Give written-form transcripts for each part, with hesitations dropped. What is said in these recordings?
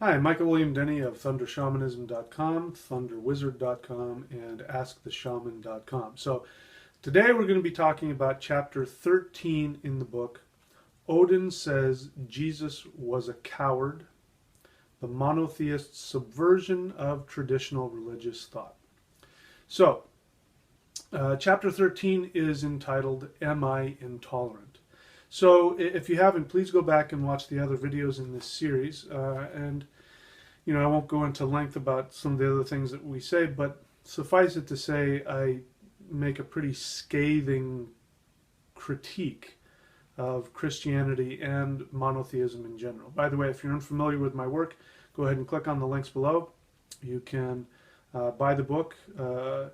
Hi, Michael William Denny of ThunderShamanism.com, ThunderWizard.com, and AskTheShaman.com. So today we're going to be talking about chapter 13 in the book. Odin says Jesus was a coward, the monotheist subversion of traditional religious thought. So, chapter 13 is entitled, Am I Intolerant? So if you haven't, please go back and watch the other videos in this series. And, I won't go into length about some of the other things that we say, but suffice it to say, I make a pretty scathing critique of Christianity and monotheism in general. By the way, if you're unfamiliar with my work, go ahead and click on the links below. You can buy the book that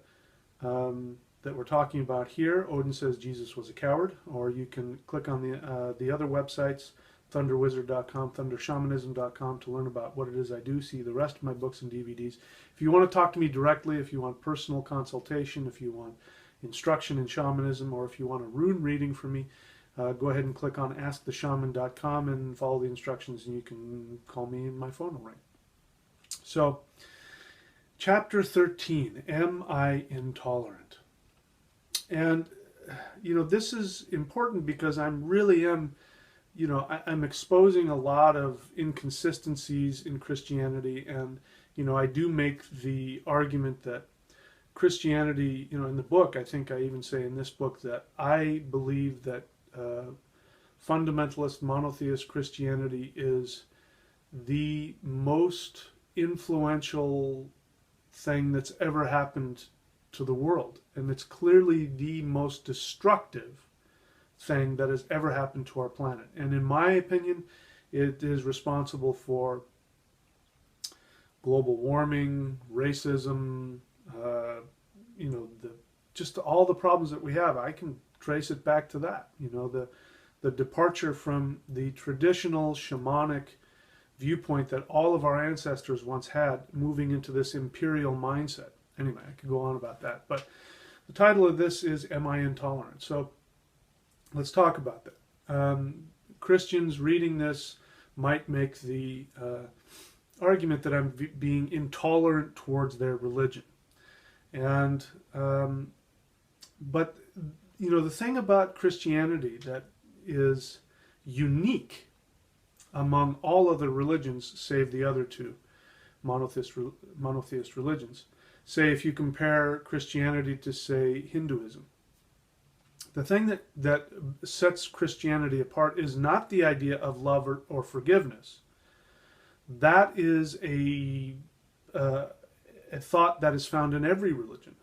we're talking about here, Odin Says Jesus Was a Coward, or you can click on the other websites, thunderwizard.com, thundershamanism.com, to learn about what it is I do, see the rest of my books and DVDs. If you want to talk to me directly, if you want personal consultation, if you want instruction in shamanism, or if you want a rune reading from me, go ahead and click on asktheshaman.com and follow the instructions, and you can call me and my phone will ring. So, chapter 13, Am I Intolerant? And, this is important because I'm exposing a lot of inconsistencies in Christianity, and, I do make the argument that Christianity, in the book, I think I even say in this book that I believe that fundamentalist monotheist Christianity is the most influential thing that's ever happened to the world, and it's clearly the most destructive thing that has ever happened to our planet. And in my opinion, it is responsible for global warming, racism, just all the problems that we have. I can trace it back to that. The departure from the traditional shamanic viewpoint that all of our ancestors once had, moving into this imperial mindset. Anyway, I could go on about that. But the title of this is Am I Intolerant? So let's talk about that. Christians reading this might make the argument that I'm being intolerant towards their religion. And, but, the thing about Christianity that is unique among all other religions, save the other two monotheist religions, say if you compare Christianity to, say, Hinduism, the thing that sets Christianity apart is not the idea of love or forgiveness. That is a thought that is found in every religion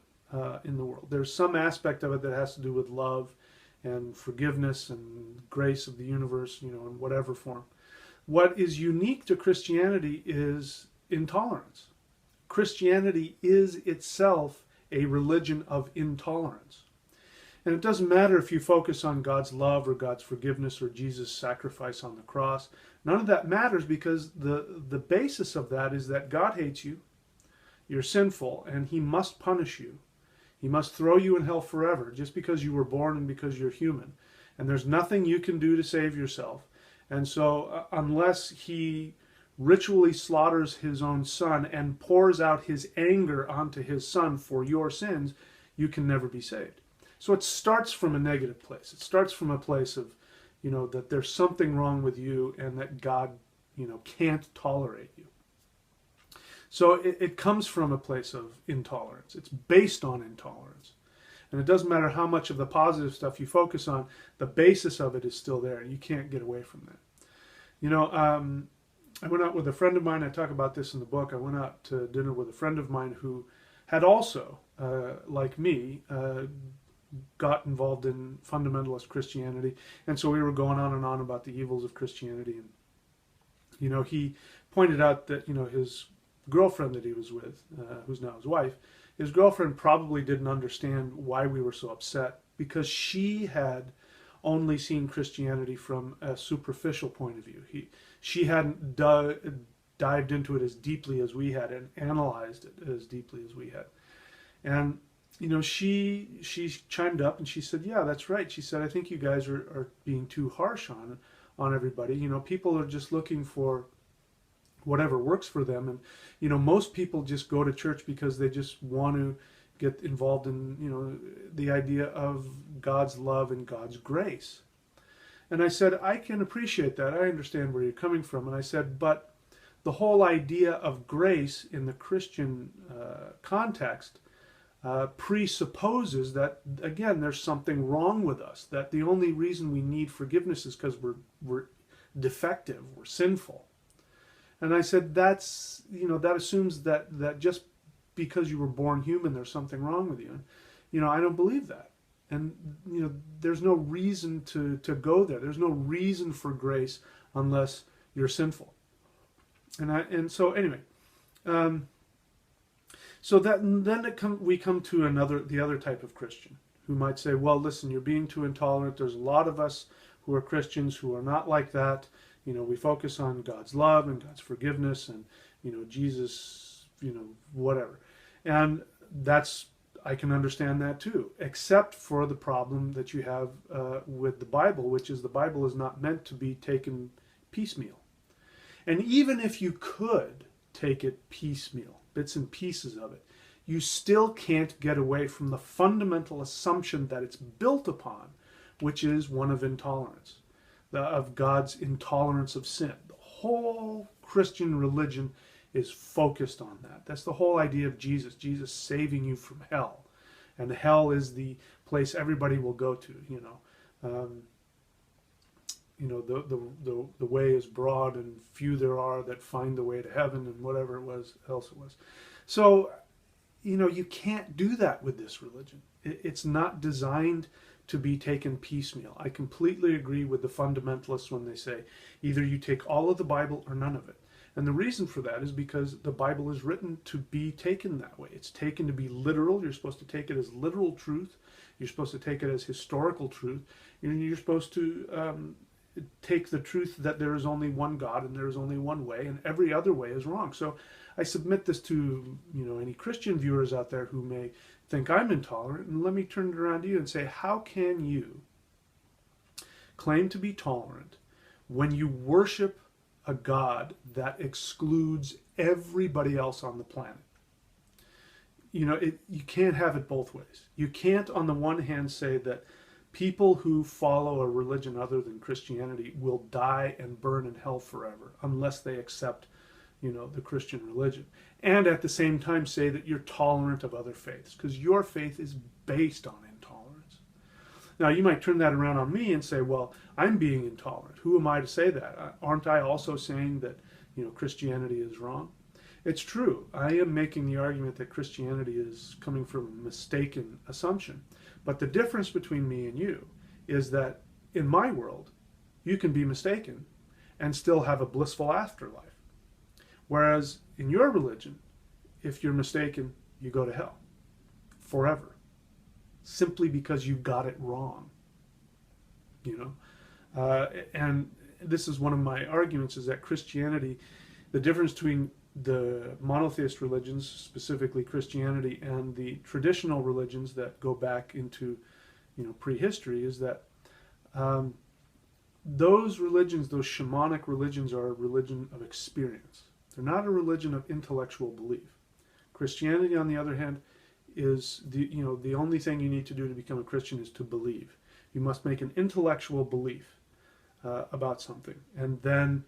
in the world. There's some aspect of it that has to do with love and forgiveness and grace of the universe, in whatever form. What is unique to Christianity is intolerance. Christianity is itself a religion of intolerance. And it doesn't matter if you focus on God's love or God's forgiveness or Jesus' sacrifice on the cross. None of that matters, because the basis of that is that God hates you, you're sinful, and he must punish you. He must throw you in hell forever just because you were born and because you're human. And there's nothing you can do to save yourself. And so unless he ritually slaughters his own son and pours out his anger onto his son for your sins, you can never be saved. So it starts from a negative place. It starts from a place of, that there's something wrong with you and that God, can't tolerate you. So it comes from a place of intolerance. It's based on intolerance. And it doesn't matter how much of the positive stuff you focus on, the basis of it is still there, and you can't get away from that. I went out with a friend of mine. I talk about this in the book. I went out to dinner with a friend of mine who had also, like me, got involved in fundamentalist Christianity. And so we were going on and on about the evils of Christianity. And, he pointed out that, his girlfriend that he was with, who's now his wife, his girlfriend probably didn't understand why we were so upset, because she had only seen Christianity from a superficial point of view. She hadn't dived into it as deeply as we had and analyzed it as deeply as we had. And she chimed up and she said, yeah, that's right. She said, I think you guys are being too harsh on everybody. People are just looking for whatever works for them. And, you know, most people just go to church because they just want to get involved in, you know, the idea of God's love and God's grace. And I said, I can appreciate that. I understand where you're coming from. And I said, but the whole idea of grace in the Christian context presupposes that, again, there's something wrong with us, that the only reason we need forgiveness is because we're defective, we're sinful. And I said, that's, you know, that assumes that just because you were born human, there's something wrong with you. And, you know, I don't believe that. And, you know, there's no reason to go there. There's no reason for grace unless you're sinful. And so anyway, so that then we come to the other type of Christian who might say, well, listen, you're being too intolerant. There's a lot of us who are Christians who are not like that. You know, we focus on God's love and God's forgiveness and, you know, Jesus, you know, whatever. And that's, I can understand that too, except for the problem that you have with the Bible, which is the Bible is not meant to be taken piecemeal. And even if you could take it piecemeal, bits and pieces of it, you still can't get away from the fundamental assumption that it's built upon, which is one of intolerance, of God's intolerance of sin. The whole Christian religion is focused on that. That's the whole idea of Jesus saving you from hell. And hell is the place everybody will go to, you know. You know, the way is broad and few there are that find the way to heaven and whatever else it was. So, you know, you can't do that with this religion. It's not designed to be taken piecemeal. I completely agree with the fundamentalists when they say either you take all of the Bible or none of it. And the reason for that is because the Bible is written to be taken that way. It's taken to be literal. You're supposed to take it as literal truth. You're supposed to take it as historical truth. You're supposed to take the truth that there is only one God and there is only one way, and every other way is wrong. So I submit this to, you know, any Christian viewers out there who may think I'm intolerant, and let me turn it around to you and say, how can you claim to be tolerant when you worship a God that excludes everybody else on the planet? You know, you can't have it both ways. You can't, on the one hand, say that people who follow a religion other than Christianity will die and burn in hell forever unless they accept, you know, the Christian religion. And at the same time say that you're tolerant of other faiths, because your faith is based on intolerance. Now, you might turn that around on me and say, well, I'm being intolerant. Who am I to say that? Aren't I also saying that, you know, Christianity is wrong? It's true. I am making the argument that Christianity is coming from a mistaken assumption. But the difference between me and you is that in my world, you can be mistaken and still have a blissful afterlife. Whereas in your religion, if you're mistaken, you go to hell forever, simply because you got it wrong. You know, and this is one of my arguments, is that Christianity, the difference between the monotheist religions, specifically Christianity, and the traditional religions that go back into, you know, prehistory, is that those religions, those shamanic religions, are a religion of experience. They're not a religion of intellectual belief. Christianity, on the other hand, is the only thing you need to do to become a Christian is to believe. You must make an intellectual belief about something, and then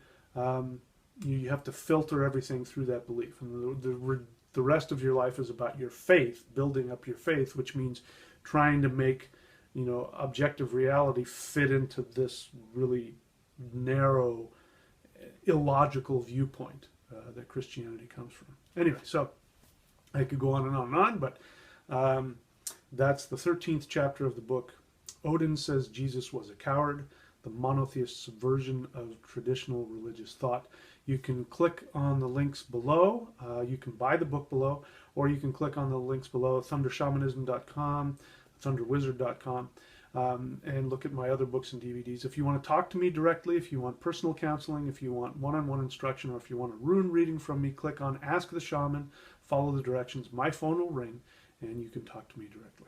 you have to filter everything through that belief. And the rest of your life is about your faith, building up your faith, which means trying to make, you know, objective reality fit into this really narrow, illogical viewpoint that Christianity comes from. Anyway, so I could go on and on and on, but that's the 13th chapter of the book. Odin says Jesus was a coward, the monotheist subversion of traditional religious thought. You can click on the links below. You can buy the book below, or you can click on the links below, thundershamanism.com, thunderwizard.com, and look at my other books and DVDs. If you want to talk to me directly, if you want personal counseling, if you want one-on-one instruction, or if you want a rune reading from me, click on Ask the Shaman, follow the directions. My phone will ring, and you can talk to me directly.